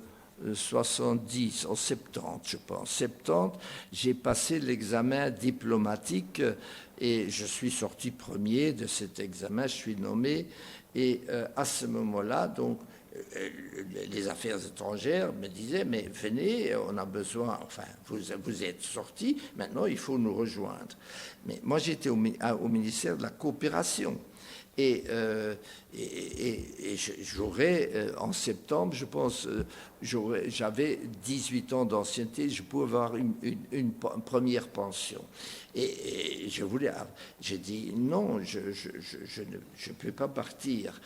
en 70, je pense. 70, j'ai passé l'examen diplomatique et je suis sorti premier de cet examen, je suis nommé. Et à ce moment-là, donc, les affaires étrangères me disaient, mais venez, on a besoin, enfin, vous êtes sortis, maintenant il faut nous rejoindre. Mais moi, j'étais au ministère de la coopération. Et j'aurais, en septembre, je pense, j'avais 18 ans d'ancienneté, je pouvais avoir une première pension. Et je voulais, j'ai dit non, je ne peux pas partir.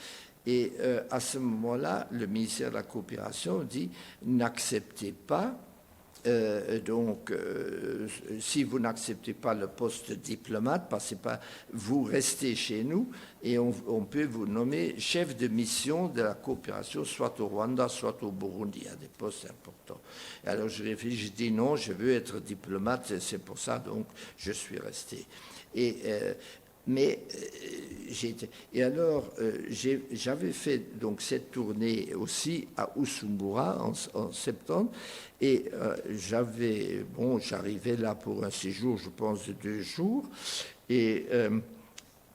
Et à ce moment-là, le ministère de la Coopération dit n'acceptez pas. Si vous n'acceptez pas le poste de diplomate, vous restez chez nous et on peut vous nommer chef de mission de la coopération, soit au Rwanda, soit au Burundi, à des postes importants. Et alors je réfléchis, je dis non, je veux être diplomate, c'est pour ça donc je suis resté. J'avais fait donc cette tournée aussi à Usumbura en septembre et j'arrivais là pour un séjour, je pense, de 2 jours et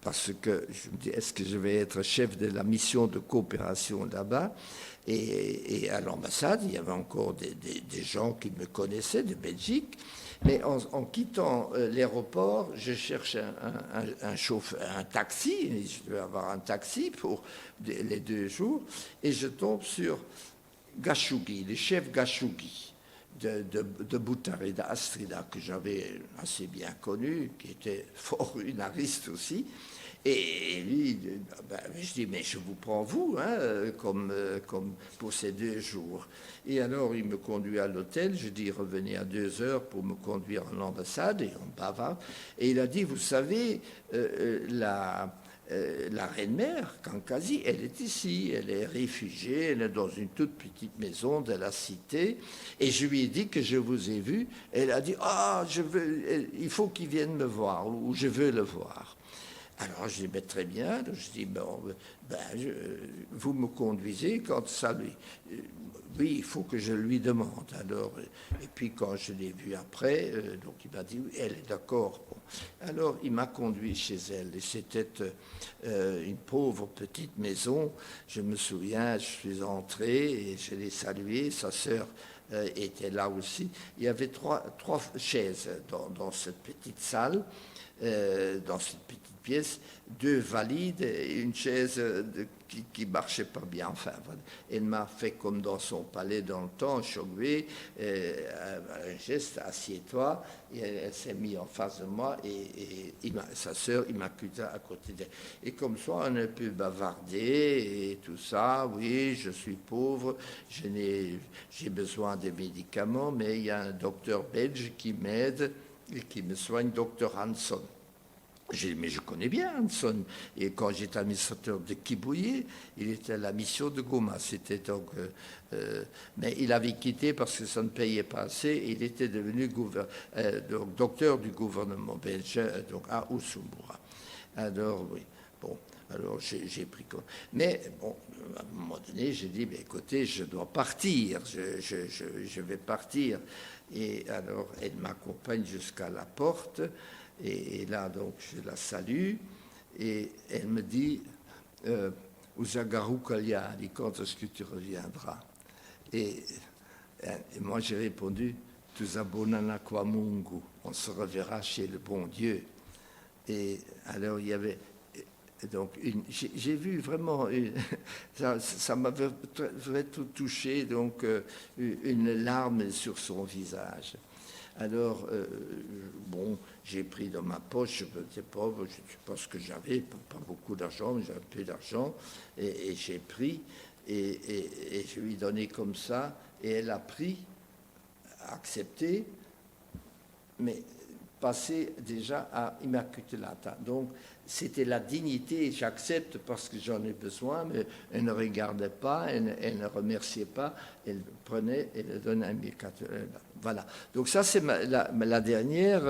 parce que je me dis, est-ce que je vais être chef de la mission de coopération là-bas? Et à l'ambassade, il y avait encore des gens qui me connaissaient de Belgique. Mais en quittant l'aéroport, je cherche un taxi, je devais avoir un taxi pour les 2 jours, et je tombe sur Gashugi, le chef Gashugi de Butare, d'Astrida, que j'avais assez bien connu, qui était fort unariste aussi. Et lui, je dis, mais je vous prends vous, comme pour ces 2 jours. Et alors, il me conduit à l'hôtel. Je dis, revenez à 2 heures pour me conduire à l'ambassade, et on bavarde. Et il a dit, vous savez, la reine-mère, Kankazi, elle est ici, elle est réfugiée, elle est dans une toute petite maison de la cité. Et je lui ai dit que je vous ai vu. Elle a dit, il faut qu'il vienne me voir, ou je veux le voir. Alors je dis, très bien, je dis, vous me conduisez quand ça lui... oui, il faut que je lui demande. Alors, et puis quand je l'ai vu après, donc il m'a dit, oui, elle est d'accord. Bon. Alors il m'a conduit chez elle et c'était une pauvre petite maison. Je me souviens, je suis entré et je l'ai salué, sa sœur était là aussi. Il y avait trois chaises dans cette petite salle, dans cette petite pièce, 2 valides et une chaise qui marchait pas bien. Enfin, voilà. Elle m'a fait comme dans son palais dans le temps, Chogwe, un geste, assieds-toi. Et elle s'est mise en face de moi et sa sœur, il m'accusa à côté d'elle. Et comme ça, on a pu bavarder et tout ça. Oui, je suis pauvre, j'ai besoin de médicaments, mais il y a un docteur belge qui m'aide et qui me soigne, docteur Hanson. Mais je connais bien Hanson. Et quand j'étais administrateur de Kibouye, il était à la mission de Goma. C'était donc, mais il avait quitté parce que ça ne payait pas assez. Et il était devenu docteur du gouvernement belge, donc à Usumbura. Alors, oui. Bon. Alors j'ai pris compte. Mais bon, à un moment donné, j'ai dit, mais écoutez, je dois partir, je vais partir. Et alors, elle m'accompagne jusqu'à la porte, et là, donc, je la salue, et elle me dit, Uzagaru Kalyani, quand est-ce que tu reviendras? Et moi, j'ai répondu, Tuzabonana kwa Mungu, on se reverra chez le bon Dieu. Et alors, il y avait... Donc, j'ai vu vraiment, ça m'avait tout touché, donc une larme sur son visage. Alors, bon, j'ai pris dans ma poche, je ne sais pas ce que j'avais, pas beaucoup d'argent, mais j'avais un peu d'argent, et j'ai pris, et je lui ai donné comme ça, et elle a pris, accepté, mais passé déjà à Immaculata. Donc, c'était la dignité, j'accepte parce que j'en ai besoin, mais elle ne regardait pas, elle ne remerciait pas, elle prenait et le donnait à Immaculata. Voilà. Donc ça, c'est la dernière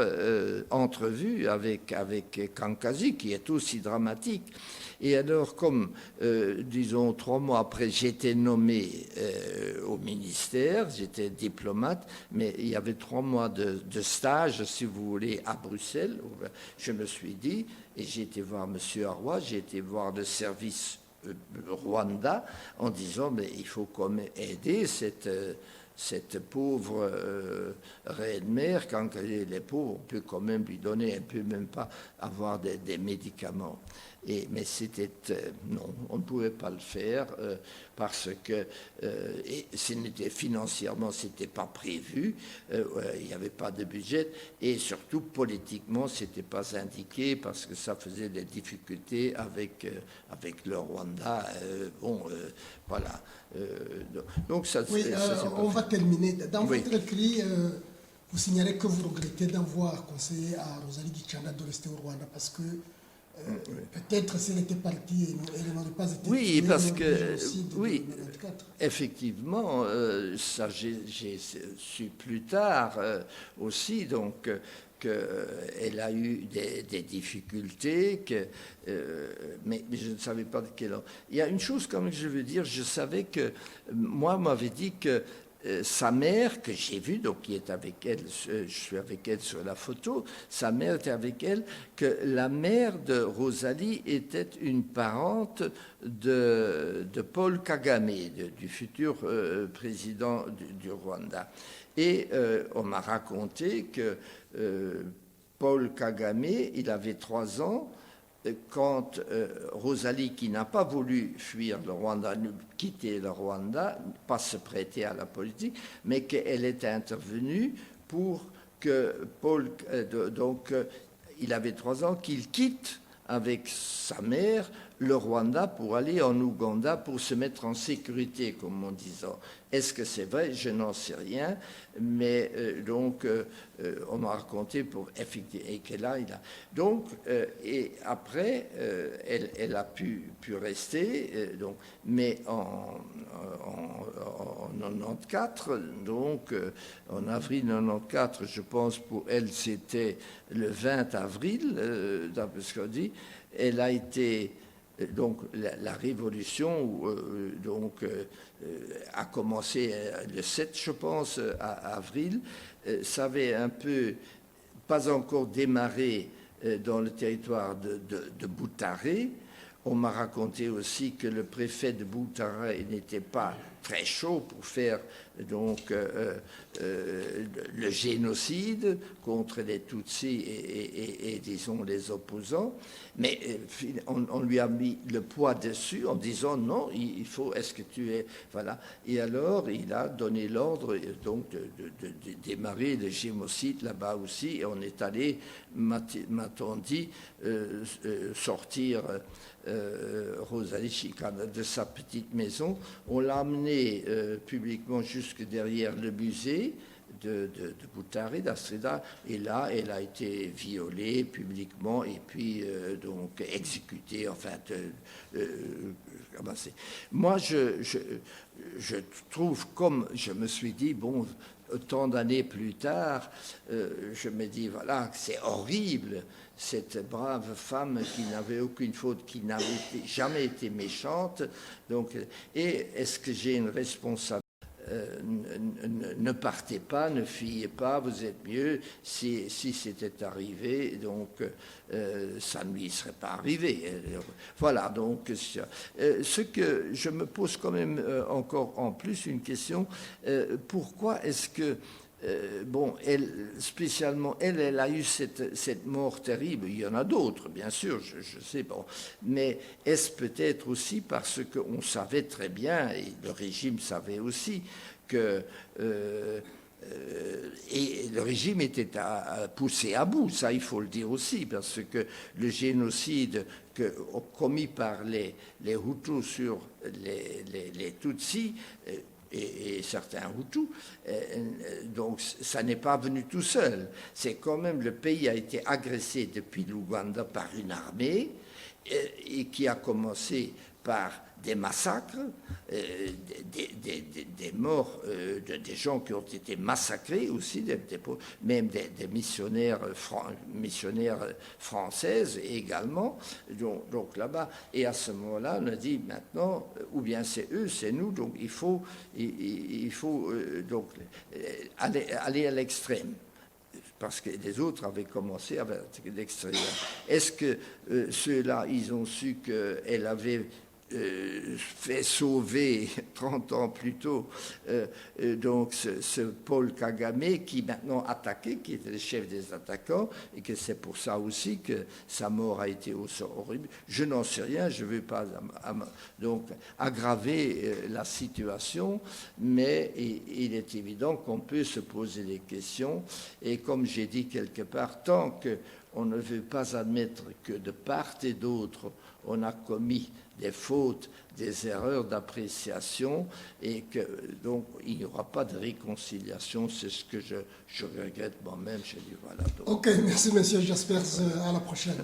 entrevue avec Kankasi, qui est aussi dramatique. Et alors, comme, disons, 3 mois après, j'étais nommé au ministère, j'étais diplomate, mais il y avait 3 mois de stage, si vous voulez, à Bruxelles. Je me suis dit, et j'ai été voir M. Arroy, j'ai été voir le service Rwanda, en disant, mais il faut quand même aider cette pauvre reine mère, quand elle est pauvre, on peut quand même lui donner, elle ne peut même pas avoir des médicaments. Mais c'était non, on ne pouvait pas le faire parce que financièrement, c'était pas prévu, il n'y avait pas de budget, et surtout politiquement, c'était pas indiqué parce que ça faisait des difficultés avec le Rwanda. Voilà. Donc ça. Oui, on va terminer. Dans votre écrit, vous signalez que vous regrettez d'avoir conseillé à Rosalie Gichana de rester au Rwanda parce que peut-être si elle était partie, elle n'aurait pas été. Oui, parce que oui, effectivement, ça j'ai su plus tard aussi, donc qu'elle a eu des difficultés, mais je ne savais pas de quelle ordre. Il y a une chose quand même que je veux dire, je savais que moi m'avait dit que sa mère, que j'ai vue, donc qui est avec elle, je suis avec elle sur la photo, sa mère était avec elle, que la mère de Rosalie était une parente de Paul Kagame, du futur président du Rwanda. Et on m'a raconté que Paul Kagame, il avait 3 ans, quand Rosalie, qui n'a pas voulu fuir le Rwanda, quitter le Rwanda, pas se prêter à la politique, mais qu'elle était intervenue pour que Paul, il avait 3 ans, qu'il quitte avec sa mère le Rwanda pour aller en Ouganda pour se mettre en sécurité, comme on disait. Est-ce que c'est vrai? Je n'en sais rien, mais on m'a raconté pour effectivement et qu'elle a. Donc et après elle a pu rester mais en 94, donc en avril 94, je pense pour elle c'était le 20 avril, d'après ce qu'on dit, elle a été. Donc la révolution a commencé le 7, je pense, avril. Ça avait un peu, pas encore démarré dans le territoire de Boutaré. On m'a raconté aussi que le préfet de Boutaré n'était pas très chaud pour faire le génocide contre les Tutsis et disons les opposants, mais on lui a mis le poids dessus en disant non, il faut, est-ce que tu es, voilà, et alors il a donné l'ordre donc de démarrer le génocide là-bas aussi, et on est allé, m'a-t-on dit, sortir Rosalie Chikana de sa petite maison. On l'a amenée publiquement jusque derrière le musée de Boutaré, d'Astrida, et là, elle a été violée publiquement et puis donc exécutée, enfin, ramassée. Moi, je trouve, comme je me suis dit, bon, autant d'années plus tard, je me dis, voilà, c'est horrible, cette brave femme qui n'avait aucune faute, qui n'avait jamais été méchante. Donc, et est-ce que j'ai une responsabilité? Ne partez pas, ne fuyez pas, vous êtes mieux. Si c'était arrivé, donc ça ne lui serait pas arrivé. Voilà, donc ce que je me pose quand même encore en plus une question, pourquoi est-ce que bon, spécialement, elle a eu cette mort terrible. Il y en a d'autres, bien sûr, je sais, bon. Mais est-ce peut-être aussi parce qu'on savait très bien, et le régime savait aussi, que... et le régime était poussé à bout, ça il faut le dire aussi, parce que le génocide commis par les Hutus sur les Tutsis, et certains Hutus, donc ça n'est pas venu tout seul. C'est quand même, le pays a été agressé depuis l'Ouganda par une armée et qui a commencé par des massacres, des morts, des gens qui ont été massacrés aussi, même des missionnaires françaises également, donc là-bas. Et à ce moment-là, on a dit maintenant, ou bien c'est eux, c'est nous, donc il faut donc aller à l'extrême, parce que les autres avaient commencé avec l'extrême. Est-ce que ceux-là, ils ont su qu'elle avait fait sauver 30 ans plus tôt donc ce Paul Kagame qui maintenant attaqué, qui était le chef des attaquants, et que c'est pour ça aussi que sa mort a été aussi horrible. Je n'en sais rien, je ne veux pas donc aggraver la situation, mais il est évident qu'on peut se poser des questions, et comme j'ai dit quelque part, tant qu'on ne veut pas admettre que de part et d'autre on a commis des fautes, des erreurs d'appréciation, et que donc il n'y aura pas de réconciliation. C'est ce que je regrette moi-même. Je dis voilà. Donc. Ok, merci Monsieur Jaspers, à la prochaine.